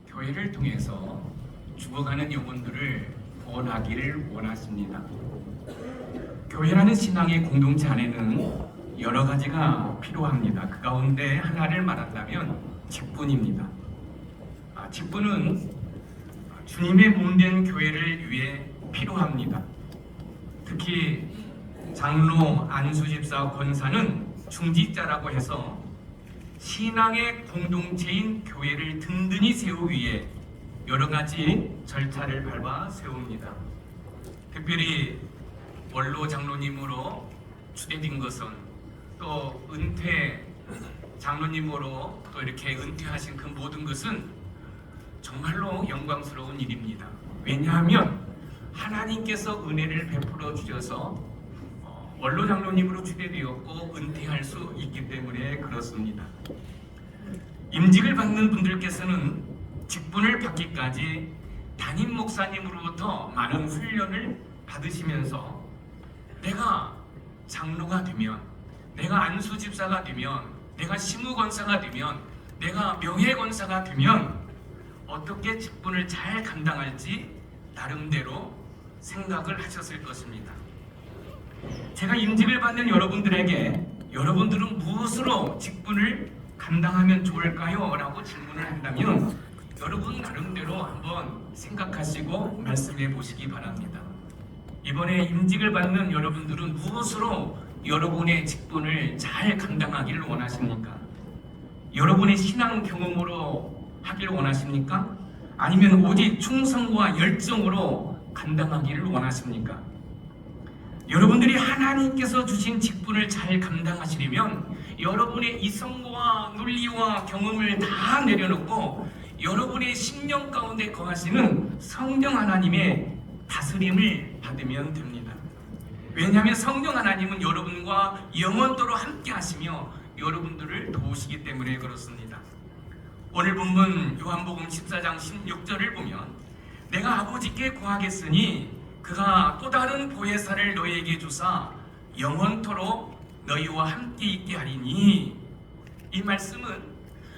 교회를 통해서 죽어가는 영혼들을 구원하기를 원하십니다. 교회라는 신앙의 공동체 안에는 여러 가지가 필요합니다. 그 가운데 하나를 말한다면 직분입니다. 직분은 주님의 몸된 교회를 위해 필요합니다. 특히 장로, 안수집사, 권사는 중직자라고 해서 신앙의 공동체인 교회를 든든히 세우기 위해 여러 가지 절차를 밟아 세웁니다. 특별히 원로 장로님으로 추대된 것은 또 은퇴 장로님으로 또 이렇게 은퇴하신 그 모든 것은 정말로 영광스러운 일입니다. 왜냐하면 하나님께서 은혜를 베풀어 주셔서 원로 장로님으로 추대되었고 은퇴할 수 있기 때문에 그렇습니다. 임직을 받는 분들께서는 직분을 받기까지 담임 목사님으로부터 많은 훈련을 받으시면서 내가 장로가 되면, 내가 안수집사가 되면, 내가 시무권사가 되면, 내가 명예권사가 되면 어떻게 직분을 잘 감당할지 나름대로 생각을 하셨을 것입니다. 제가 임직을 받는 여러분들에게 여러분들은 무엇으로 직분을 감당하면 좋을까요? 라고 질문을 한다면 여러분 나름대로 한번 생각하시고 말씀해 보시기 바랍니다. 이번에 임직을 받는 여러분들은 무엇으로 여러분의 직분을 잘 감당하기를 원하십니까? 여러분의 신앙 경험으로 하기를 원하십니까? 아니면 오직 충성과 열정으로 감당하기를 원하십니까? 여러분들이 하나님께서 주신 직분을 잘 감당하시려면 여러분의 이성과 논리와 경험을 다 내려놓고 여러분의 심령 가운데 거하시는 성령 하나님의 다스림을 받으면 됩니다. 왜냐하면 성령 하나님은 여러분과 영원토록 함께 하시며 여러분들을 도우시기 때문에 그렇습니다. 오늘 본문 요한복음 14장 16절을 보면 내가 아버지께 구하겠으니 그가 또 다른 보혜사를 너희에게 주사 영원토록 너희와 함께 있게 하리니, 이 말씀은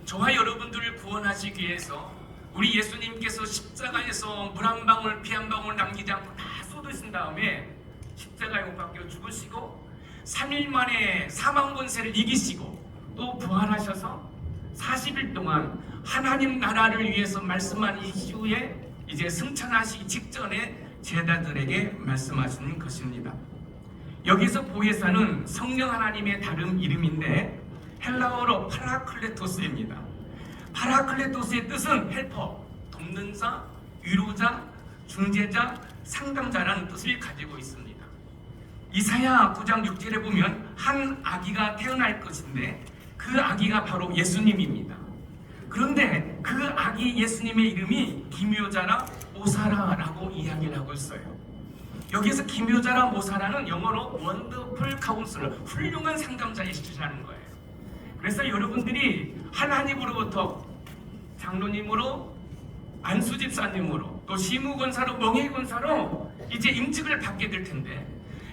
저와 여러분들을 구원하시기 위해서 우리 예수님께서 십자가에서 물 한 방울 피 한 방울 남기지 않고 다 쏟으신 다음에 십자가에 못 박혀 죽으시고 3일 만에 사망 권세를 이기시고 또 부활하셔서 40일 동안 하나님 나라를 위해서 말씀한 이후에 이제 승천하시기 직전에 제자들에게 말씀하시는 것입니다. 여기서 보혜사는 성령 하나님의 다른 이름인데 헬라어로 파라클레토스입니다. 파라클레토스의 뜻은 헬퍼, 돕는 자, 위로자, 중재자, 상담자라는 뜻을 가지고 있습니다. 이사야 9장 6절에 보면 한 아기가 태어날 것인데 그 아기가 바로 예수님입니다. 그런데 그 아기 예수님의 이름이 기묘자라 모사라라고 이야기를 하고 있어요. 여기서 기묘자라 모사라는 영어로 원더풀 카운슬러, 훌륭한 상담자의 뜻이라는 거예요. 그래서 여러분들이 하나님으로부터 장로님으로, 안수집사님으로, 또 시무권사로, 명예권사로 이제 임직을 받게 될 텐데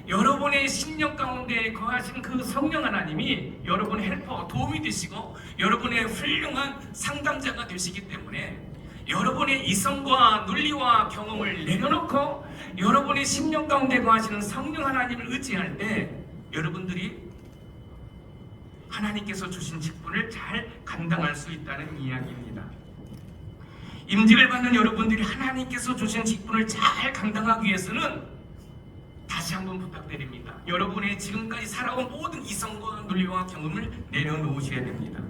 여러분의 심령 가운데 거하신 그 성령 하나님이 여러분의 헬퍼, 도움이 되시고 여러분의 훌륭한 상담자가 되시기 때문에 여러분의 이성과 논리와 경험을 내려놓고 여러분의 심령 가운데 거하시는 성령 하나님을 의지할 때 여러분들이 하나님께서 주신 직분을 잘 감당할 수 있다는 이야기입니다. 임직을 받는 여러분들이 하나님께서 주신 직분을 잘 감당하기 위해서는 다시 한번 부탁드립니다. 여러분의 지금까지 살아온 모든 이성과 논리와 경험을 내려놓으셔야 됩니다.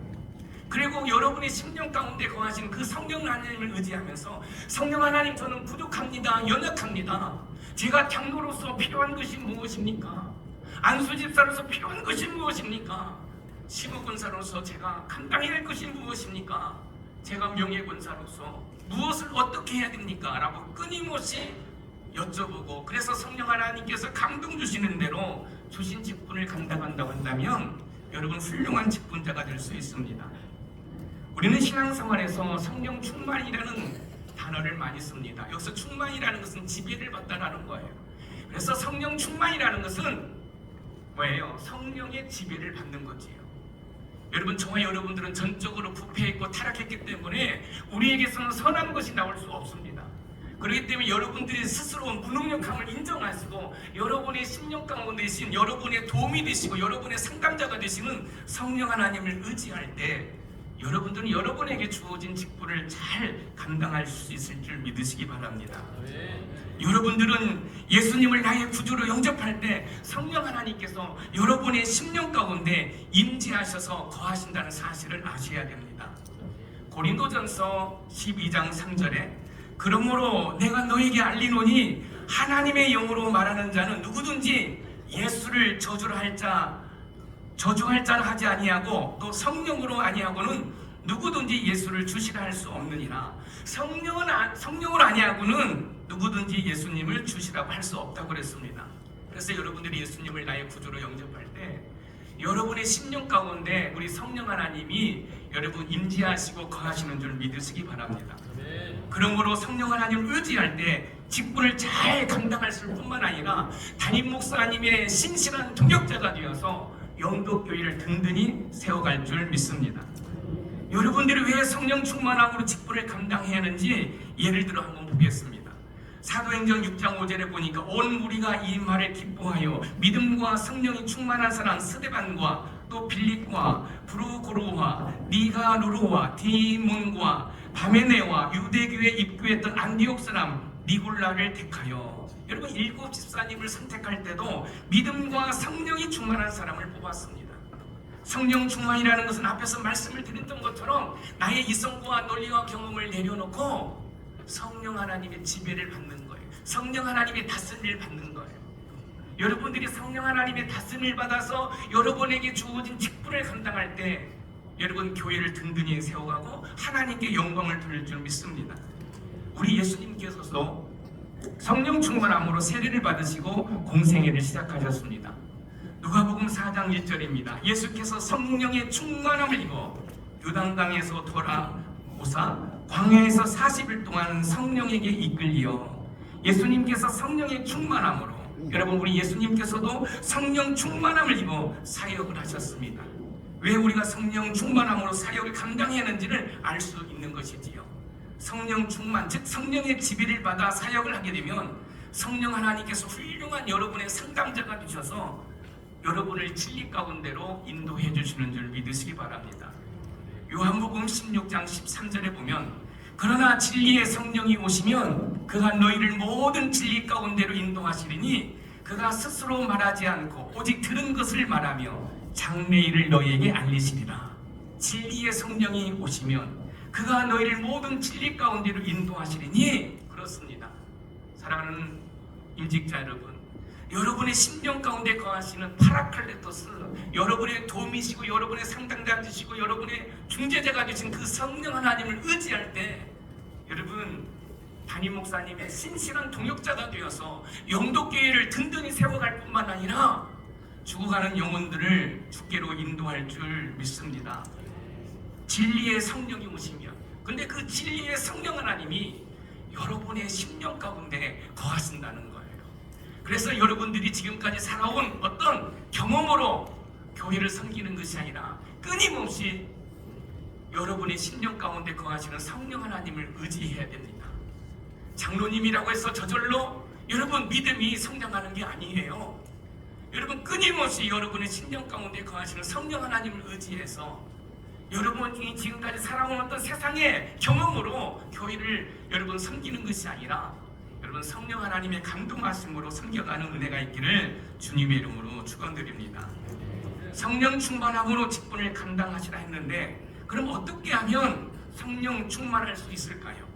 그리고 여러분의 심령 가운데 거하신 그 성령 하나님을 의지하면서 성령 하나님, 저는 부족합니다. 연약합니다. 제가 장로로서 필요한 것이 무엇입니까? 안수집사로서 필요한 것이 무엇입니까? 시무권사로서 제가 감당해야 할 것이 무엇입니까? 제가 명예권사로서 무엇을 어떻게 해야 됩니까? 라고 끊임없이 여쭤보고, 그래서 성령 하나님께서 감동 주시는 대로 주신 직분을 감당한다고 한다면 여러분 훌륭한 직분자가 될 수 있습니다. 우리는 신앙생활에서 성령 충만이라는 단어를 많이 씁니다. 여기서 충만이라는 것은 지배를 받다라는 거예요. 그래서 성령 충만이라는 것은 뭐예요? 성령의 지배를 받는 거지요. 여러분, 저와 여러분들은 전적으로 부패했고 타락했기 때문에 우리에게서는 선한 것이 나올 수 없습니다. 그렇기 때문에 여러분들이 스스로 무능력함을 인정하시고 여러분의 심령 가운데 계신 여러분의 도움이 되시고 여러분의 상담자가 되시는 성령 하나님을 의지할 때 여러분들은 여러분에게 주어진 직분을 잘 감당할 수 있을 줄 믿으시기 바랍니다. 여러분들은 예수님을 나의 구주로 영접할 때 성령 하나님께서 여러분의 심령 가운데 임재하셔서 거하신다는 사실을 아셔야 됩니다. 고린도전서 12장 3절에 그러므로 내가 너에게 알리노니 하나님의 영으로 말하는 자는 누구든지 예수를 저주할 자는 하지 아니하고 또 성령으로 아니하고는 누구든지 예수를 주시라 할 수 없느니라. 성령으로 아니하고는 누구든지 예수님을 주시라고 할 수 없다고 그랬습니다. 그래서 여러분들이 예수님을 나의 구주로 영접할 때 여러분의 심령 가운데 우리 성령 하나님이 여러분 임재하시고 거하시는 줄 믿으시기 바랍니다. 그러므로 성령 하나님을 의지할 때 직분을 잘 감당할 뿐만 아니라 담임 목사님의 신실한 동역자가 되어서 영도교회를 든든히 세워갈 줄 믿습니다. 여러분들이 왜 성령 충만함으로 직분을 감당해야 하는지 예를 들어 한번 보겠습니다. 사도행전 6장 5절에 보니까 온 무리가 이 말을 기뻐하여 믿음과 성령이 충만한 사람 스데반과 또 빌립과 브루고로와 니가누르와 디몬과 바메네와 유대교에 입교했던 안디옥 사람 니골라를 택하여, 여러분 일곱 집사님을 선택할 때도 믿음과 성령이 충만한 사람을 뽑았습니다. 성령 충만이라는 것은 앞에서 말씀을 드렸던 것처럼 나의 이성과 논리와 경험을 내려놓고 성령 하나님의 지배를 받는 거예요. 성령 하나님의 다스림을 받는 거예요. 여러분들이 성령 하나님의 다스림을 받아서 여러분에게 주어진 직분을 감당할 때 여러분 교회를 든든히 세워가고 하나님께 영광을 돌릴 줄 믿습니다. 우리 예수님께서도 성령 충만함으로 세례를 받으시고 공생애를 시작하셨습니다. 누가복음 4장 1절입니다. 예수께서 성령의 충만함을 입어 요단강에서 돌아오사 광야에서 40일 동안 성령에게 이끌리어, 예수님께서 성령의 충만함으로, 여러분 우리 예수님께서도 성령 충만함을 입어 사역을 하셨습니다. 왜 우리가 성령 충만함으로 사역을 감당해야 하는지를 알 수 있는 것이지요. 성령 충만, 즉 성령의 지배를 받아 사역을 하게 되면 성령 하나님께서 훌륭한 여러분의 상담자가 되셔서 여러분을 진리 가운데로 인도해 주시는 줄 믿으시기 바랍니다. 요한복음 16장 13절에 보면 그러나 진리의 성령이 오시면 그가 너희를 모든 진리 가운데로 인도하시리니 그가 스스로 말하지 않고 오직 들은 것을 말하며 장래일을 너희에게 알리시리라. 진리의 성령이 오시면 그가 너희를 모든 진리 가운데로 인도하시리니, 그렇습니다. 사랑하는 임직자 여러분, 여러분의 심령 가운데 거하시는 파라클레토스, 여러분의 도움이시고 여러분의 상담자 되시고 여러분의 중재자가 되신 그 성령 하나님을 의지할 때 여러분 담임 목사님의 신실한 동역자가 되어서 영도교회를 든든히 세워갈 뿐만 아니라 죽어가는 영혼들을 주께로 인도할 줄 믿습니다. 진리의 성령이 오시면, 근데 그 진리의 성령 하나님이 여러분의 심령 가운데 거하신다는 거예요. 그래서 여러분들이 지금까지 살아온 어떤 경험으로 교회를 섬기는 것이 아니라 끊임없이 여러분의 심령 가운데 거하시는 성령 하나님을 의지해야 됩니다. 장로님이라고 해서 저절로 여러분 믿음이 성장하는 게 아니에요. 여러분 끊임없이 여러분의 심령 가운데 거하시는 성령 하나님을 의지해서 여러분이 지금까지 살아온 어떤 세상의 경험으로 교회를 여러분 섬기는 것이 아니라 여러분 성령 하나님의 감동하심으로 섬겨가는 은혜가 있기를 주님의 이름으로 축원드립니다. 성령 충만함으로 직분을 감당하시라 했는데 그럼 어떻게 하면 성령 충만할 수 있을까요?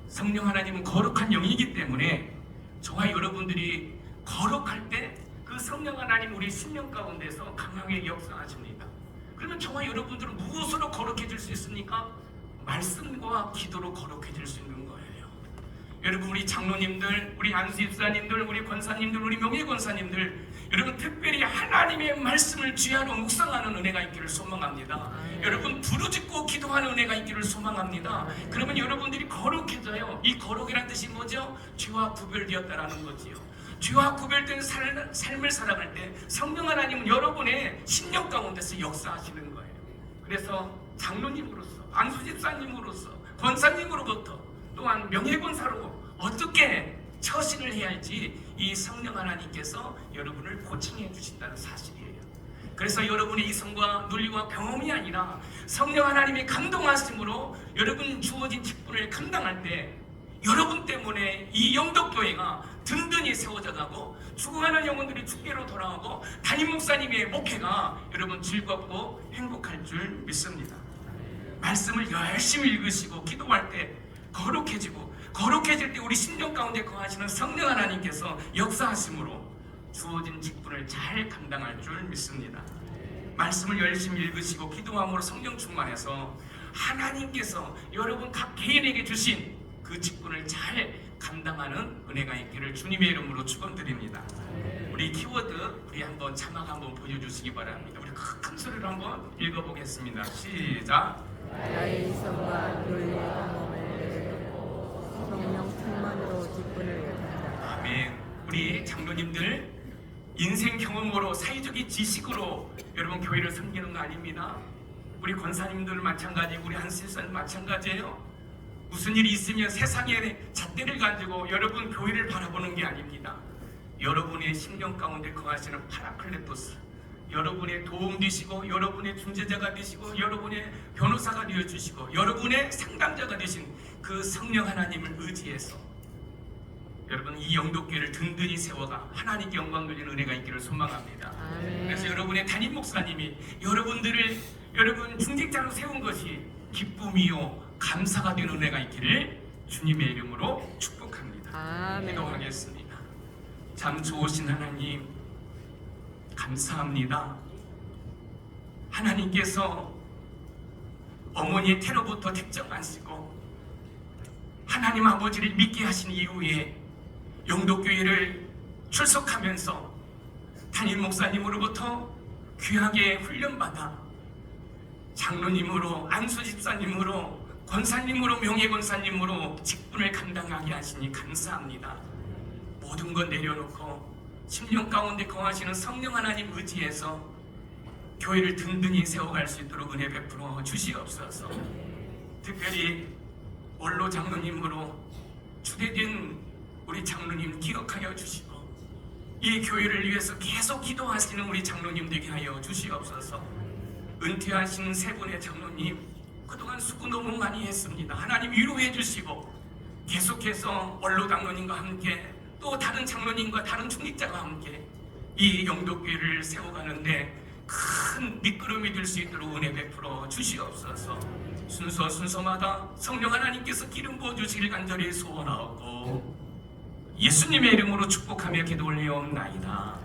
성령 하나님은 거룩한 영이기 때문에 저와 여러분들이 거룩할 때 그 성령 하나님 우리 심령 가운데서 강하게 역사하십니다. 그러면 저와 여러분들은 무엇으로 거룩해질 수 있습니까? 말씀과 기도로 거룩해질 수 있는 거예요. 여러분 우리 장로님들, 우리 안수집사님들, 우리 권사님들, 우리 명예권사님들, 여러분 특별히 하나님의 말씀을 주야로 묵상하는 은혜가 있기를 소망합니다. 여러분 부르짖고 기도하는 은혜가 있기를 소망합니다. 그러면 여러분들이 거룩해져요. 이 거룩이란 뜻이 뭐죠? 죄와 구별되었다라는 거지요. 죄와 구별된 삶을 살아갈 때 성령 하나님은 여러분의 심령 가운데서 역사하시는 거예요. 그래서 장로님으로서, 안수집사님으로서, 권사님으로부터 또한 명예권사로 어떻게 처신을 해야 할지 이 성령 하나님께서 여러분을 코칭해 주신다는 사실이에요. 그래서 여러분의 이성과 논리와 경험이 아니라 성령 하나님의 감동하심으로 여러분 주어진 직분을 감당할 때 여러분 때문에 이 영덕교회가 든든히 세워져 가고 죽어가는 영혼들이 주께로 돌아오고 담임 목사님의 목회가 여러분 즐겁고 행복할 줄 믿습니다. 말씀을 열심히 읽으시고 기도할 때 거룩해질 때 우리 심령 가운데 거하시는 성령 하나님께서 역사하심으로 주어진 직분을 잘 감당할 줄 믿습니다. 말씀을 열심히 읽으시고 기도함으로 성령 충만해서 하나님께서 여러분 각 개인에게 주신 그 직분을 잘 감당하는 은혜가 있기를 주님의 이름으로 축원드립니다. 우리 키워드 우리 한번 자막 한번 보여주시기 바랍니다. 우리 큰 소리로 한번 읽어보겠습니다. 시작. 나의 이성과 논리의 경험을 성령 충만으로 직분을 감당. 아멘. 우리 장로님들 인생 경험으로 사회적인 지식으로 여러분 교회를 섬기는 거 아닙니다. 우리 권사님들 마찬가지, 우리 한실사님 마찬가지예요. 무슨 일이 있으면 세상의 잣대를 가지고 여러분 교회를 바라보는 게 아닙니다. 여러분의 심령 가운데 거하시는 파라클레토스, 여러분의 도움 되시고 여러분의 중재자가 되시고 여러분의 변호사가 되어주시고 여러분의 상담자가 되신 그 성령 하나님을 의지해서 여러분 이 영덕교회를 든든히 세워가 하나님께 영광 돌리는 은혜가 있기를 소망합니다. 그래서 여러분의 담임 목사님이 여러분들을 여러분 중직자로 세운 것이 기쁨이요 감사가 되는 은혜가 있기를 주님의 이름으로 축복합니다. 기도하겠습니다. 참 좋으신 하나님 감사합니다. 하나님께서 어머니의 테러부터 택정하시고 하나님 아버지를 믿게 하신 이후에 영덕교회를 출석하면서 담임 목사님으로부터 귀하게 훈련받아 장로님으로 안수집사님으로 권사님으로 명예권사님으로 직분을 감당하게 하시니 감사합니다. 모든 것 내려놓고 심령 가운데 거하시는 성령 하나님 의지해서 교회를 든든히 세워갈 수 있도록 은혜 베풀어 주시옵소서. 특별히 원로 장로님으로 추대된 우리 장로님 기억하여 주시고 이 교회를 위해서 계속 기도하시는 우리 장로님 되게 하여 주시옵소서. 은퇴하신 세 분의 장로님 그동안 수고 너무 많이 했습니다. 하나님 위로해 주시고 계속해서 원로 장로님과 함께 또 다른 장로님과 다른 중직자가 함께 이 영덕교회를 세워가는데 큰 밑거름이 될 수 있도록 은혜 베풀어 주시옵소서. 순서마다 성령 하나님께서 기름 부어주시길 간절히 소원하고 예수님의 이름으로 축복하며 기도 올리옵나이다.